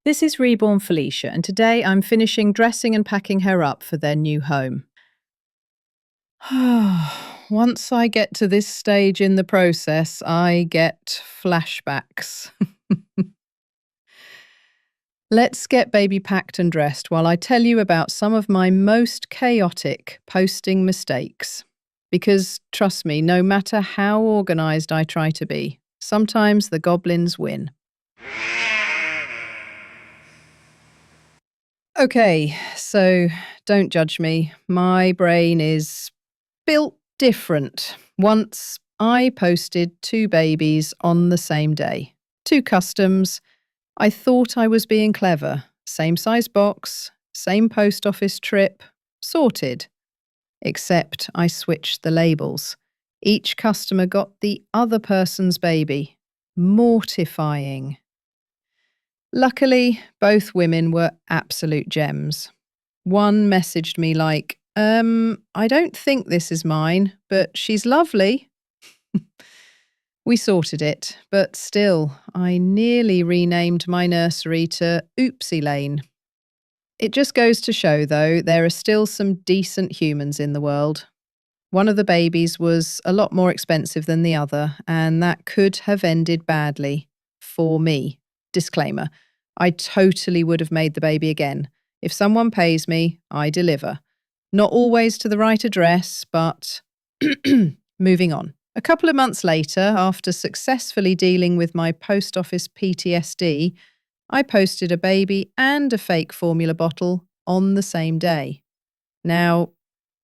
This is reborn Felicia, and today I'm finishing dressing and packing her up for their new home. Once I get to this stage in the process, I get flashbacks. Let's get baby packed and dressed while I tell you about some of my most chaotic posting mistakes. Because, trust me, no matter how organised I try to be, sometimes the goblins win. Okay, so don't judge me. My brain is built different. Once I posted 2 babies on the same day. 2 customs. I thought I was being clever. Same size box, same post office trip, sorted. Except I switched the labels. Each customer got the other person's baby. Mortifying. Luckily, both women were absolute gems. One messaged me like, I don't think this is mine, but she's lovely. We sorted it, but still, I nearly renamed my nursery to Oopsie Lane. It just goes to show, though, there are still some decent humans in the world. One of the babies was a lot more expensive than the other, and that could have ended badly. For me. Disclaimer. I totally would have made the baby again. If someone pays me, I deliver. Not always to the right address, but moving on. A couple of months later, after successfully dealing with my post office PTSD, I posted a baby and a fake formula bottle on the same day. Now,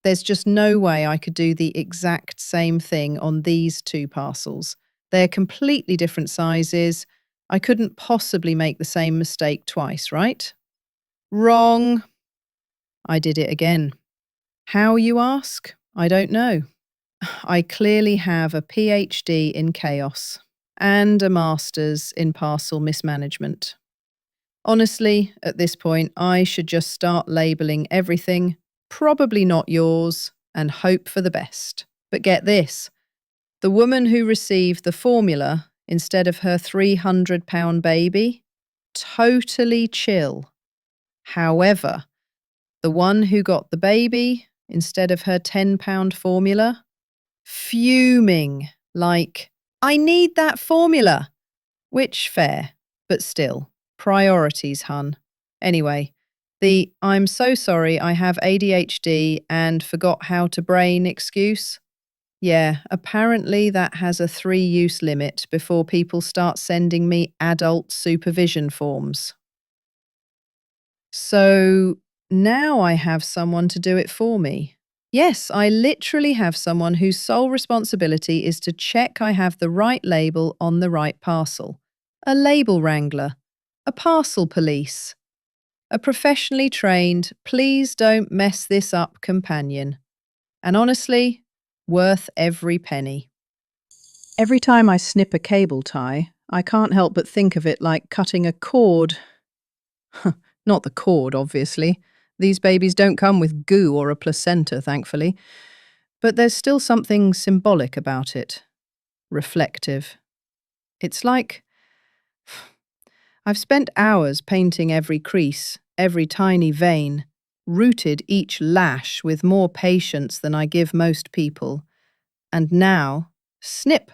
there's just no way I could do the exact same thing on these 2 parcels. They're completely different sizes. I couldn't possibly make the same mistake twice, right? Wrong. I did it again. How, you ask? I don't know. I clearly have a PhD in chaos and a master's in parcel mismanagement. Honestly, at this point, I should just start labelling everything, probably not yours, and hope for the best. But get this. The woman who received the formula instead of her £300 baby, totally chill. However, the one who got the baby instead of her £10 formula, fuming, like, I need that formula. Which fair, but still, priorities, hun. Anyway, the I'm so sorry I have ADHD and forgot how to brain excuse. Yeah, apparently that has a 3-use limit before people start sending me adult supervision forms. So now I have someone to do it for me. Yes, I literally have someone whose sole responsibility is to check I have the right label on the right parcel. A label wrangler. A parcel police. A professionally trained, please don't mess this up companion. And honestly, worth every penny. Every time I snip a cable tie, I can't help but think of it like cutting a cord. Not the cord, obviously. These babies don't come with goo or a placenta, thankfully. But there's still something symbolic about it. Reflective. It's like I've spent hours painting every crease, every tiny vein, rooted each lash with more patience than I give most people. And now, snip!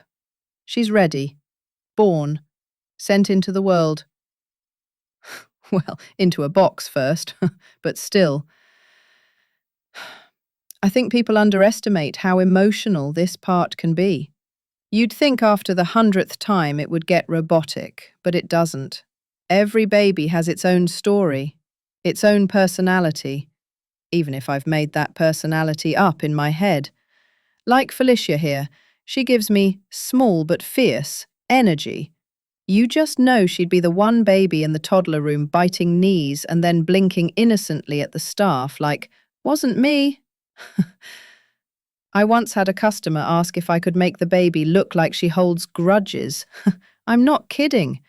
She's ready, born, sent into the world. Well, into a box first, but still. I think people underestimate how emotional this part can be. You'd think after the 100th time it would get robotic, but it doesn't. Every baby has its own story, its own personality, even if I've made that personality up in my head. Like Felicia here, she gives me small but fierce energy. You just know she'd be the one baby in the toddler room biting knees and then blinking innocently at the staff like, wasn't me. I once had a customer ask if I could make the baby look like she holds grudges. I'm not kidding.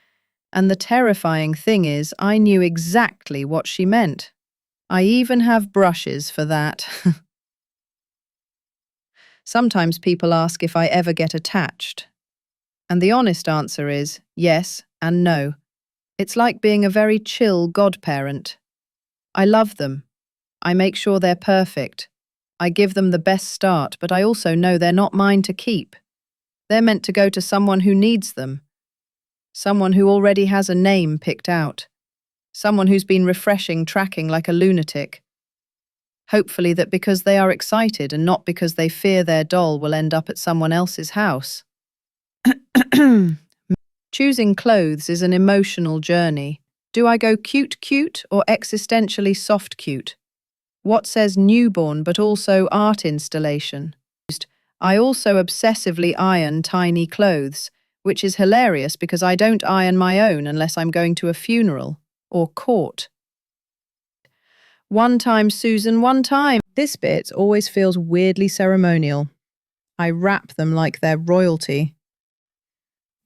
And the terrifying thing is, I knew exactly what she meant. I even have brushes for that. Sometimes people ask if I ever get attached. And the honest answer is yes and no. It's like being a very chill godparent. I love them. I make sure they're perfect. I give them the best start, but I also know they're not mine to keep. They're meant to go to someone who needs them. Someone who already has a name picked out. Someone who's been refreshing tracking like a lunatic. Hopefully that because they are excited and not because they fear their doll will end up at someone else's house. Choosing clothes is an emotional journey. Do I go cute or existentially soft cute? What says newborn but also art installation? I also obsessively iron tiny clothes, which is hilarious because I don't iron my own unless I'm going to a funeral or court. One time, Susan, one time. This bit always feels weirdly ceremonial. I wrap them like they're royalty.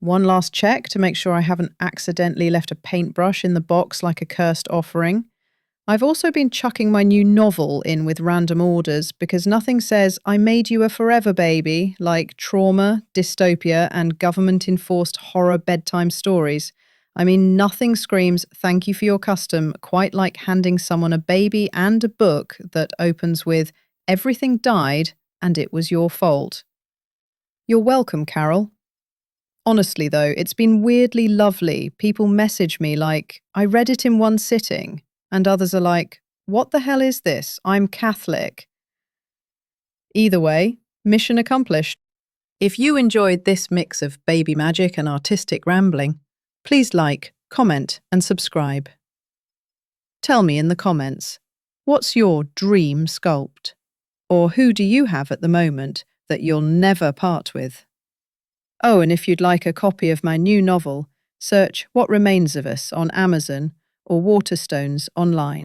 One last check to make sure I haven't accidentally left a paintbrush in the box like a cursed offering. I've also been chucking my new novel in with random orders because nothing says, I made you a forever baby, like trauma, dystopia, and government-enforced horror bedtime stories. I mean, nothing screams, thank you for your custom, quite like handing someone a baby and a book that opens with, everything died and it was your fault. You're welcome, Carol. Honestly, though, it's been weirdly lovely. People message me like, I read it in one sitting. And others are like, what the hell is this? I'm Catholic. Either way, mission accomplished. If you enjoyed this mix of baby magic and artistic rambling, please like, comment, and subscribe. Tell me in the comments, what's your dream sculpt? Or who do you have at the moment that you'll never part with? Oh, and if you'd like a copy of my new novel, search What Remains of Us on Amazon or Waterstones online.